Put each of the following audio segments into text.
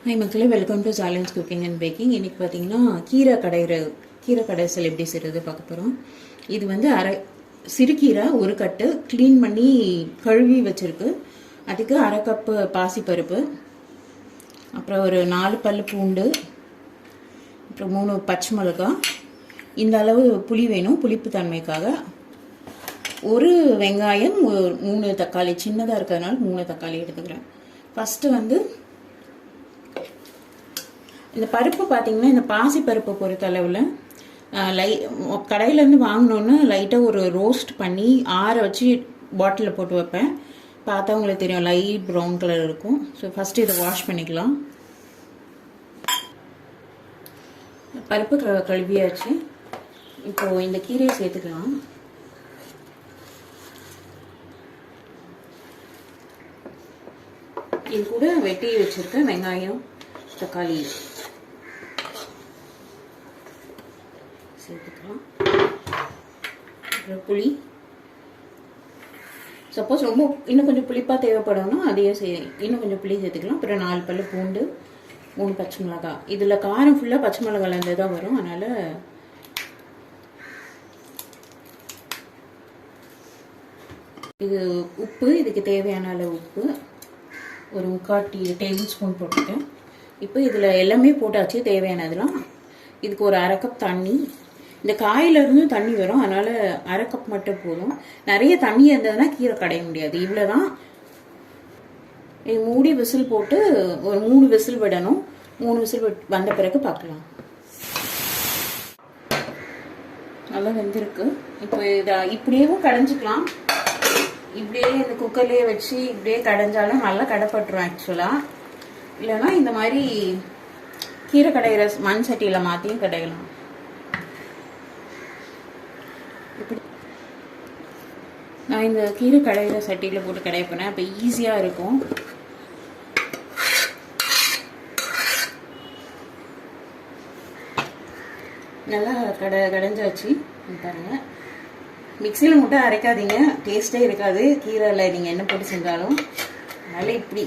Hi மக்களே, welcome to Salan's cooking and baking. இன்றைக்கி பார்த்தீங்கன்னா கீரை கடைசல் எப்படி செய்கிறது பார்க்க போகிறோம். இது வந்து சிறுகீரை ஒரு கட்டு க்ளீன் பண்ணி கழுவி வச்சுருக்கு. அதுக்கு அரை கப்பு பாசிப்பருப்பு, அப்புறம் ஒரு 4 பல் பூண்டு, அப்புறம் 3 பச்சை மிளகாய், இந்த அளவு புளி வேணும் புளிப்பு தன்மைக்காக, ஒரு வெங்காயம், 3 தக்காளி, சின்னதாக இருக்கிறதுனால 3 தக்காளி எடுத்துக்கிறேன். ஃபஸ்ட்டு வந்து இந்த பருப்பு பார்த்தீங்கன்னா, இந்த பாசி பருப்பை பொறுத்தளவில் கடையிலேருந்து வாங்கினோன்னு லைட்டாக ஒரு ரோஸ்ட் பண்ணி ஆற வச்சு பாட்டிலில் போட்டு வைப்பேன். பார்த்தா உங்களுக்கு தெரியும், லைட் ப்ரௌன் கலர் இருக்கும். ஸோ ஃபஸ்ட்டு இதை வாஷ் பண்ணிக்கலாம். பருப்பு கழுவியாச்சு. இப்போது இந்த கீரையை சேர்த்துக்கலாம். இது கூட வெட்டி வச்சுருக்கேன் வெங்காயம், தக்காளி சேர்த்துக்கலாம். அப்புறம் புளி, சப்போஸ் ரொம்ப இன்னும் கொஞ்சம் புளிப்பாக தேவைப்படும்னா அதையே இன்னும் கொஞ்சம் புளி சேர்த்துக்கலாம். அப்புறம் 4 பல் பூண்டு, 3 பச்சை மிளகாய். இதில் காரம் ஃபுல்லாக பச்சை மிளகாலேருந்து தான் வரும். அதனால் இது உப்பு, இதுக்கு தேவையான அளவு உப்பு ஒரு 3/4 டேபிள் ஸ்பூன் போட்டுருக்கேன். இப்போ இதில் எல்லாமே போட்டாச்சு தேவையானதெல்லாம். இதுக்கு ஒரு அரை கப் தண்ணி. இந்த காயிலிருந்து தண்ணி வரும், அதனால் அரை கப் மட்டும் போதும். நிறைய தண்ணி இருந்ததுன்னா கீரை கடைய முடியாது. இவ்வளோதான். மூடி விசில் போட்டு ஒரு 3 விசில் விடணும். 3 விசில் வந்த பிறகு பார்க்கலாம். நல்லா வெந்திருக்கு. இப்போ இதை இப்படியேவும் கடைஞ்சிக்கலாம். இப்படியே இந்த குக்கர்லேயே வச்சு இப்படியே கடைஞ்சாலும் நல்லா கடைப்பட்டுரும் ஆக்சுவலாக. இல்லைன்னா இந்த மாதிரி கீரை கடையிற மண் சட்டியில் மாற்றியும் கடையலாம். இப்படி நான் இந்த கீரை கடையிற சட்டியில் போட்டு கடைய போனேன். அப்போ ஈஸியாக இருக்கும். நல்லா கடைஞ்சாச்சு பாருங்க. மிக்சியில் மட்டும் அரைக்காதீங்க, டேஸ்ட்டே இருக்காது கீரையில் நீங்கள் என்ன போட்டு செஞ்சாலும். அதனால் இப்படி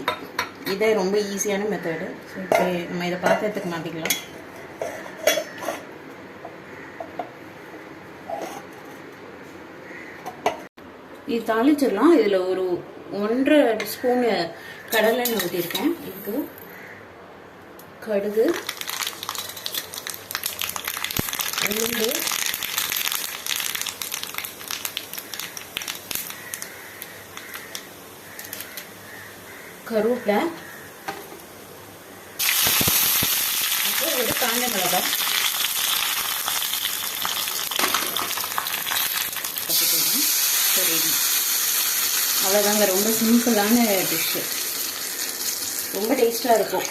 இதே ரொம்ப ஈஸியான மெத்தடு. ஸோ இப்போ நம்ம இதை பாத்திரத்துக்கு மாற்றிக்கலாம். இது தாளிச்சிடலாம். இதில் ஒரு 1.5 ஸ்பூனு கடலெண்ணெய் ஊற்றிருக்கேன். இதுக்கு கடுகு, உளுந்து, கருவேப்பிலை, அப்புறம் ஒரு காஞ்ச மிளகாய். அவ்வளோதாங்க. ரொம்ப சிம்பிளான டிஷ்ஷு, ரொம்ப டேஸ்டாக இருக்கும்.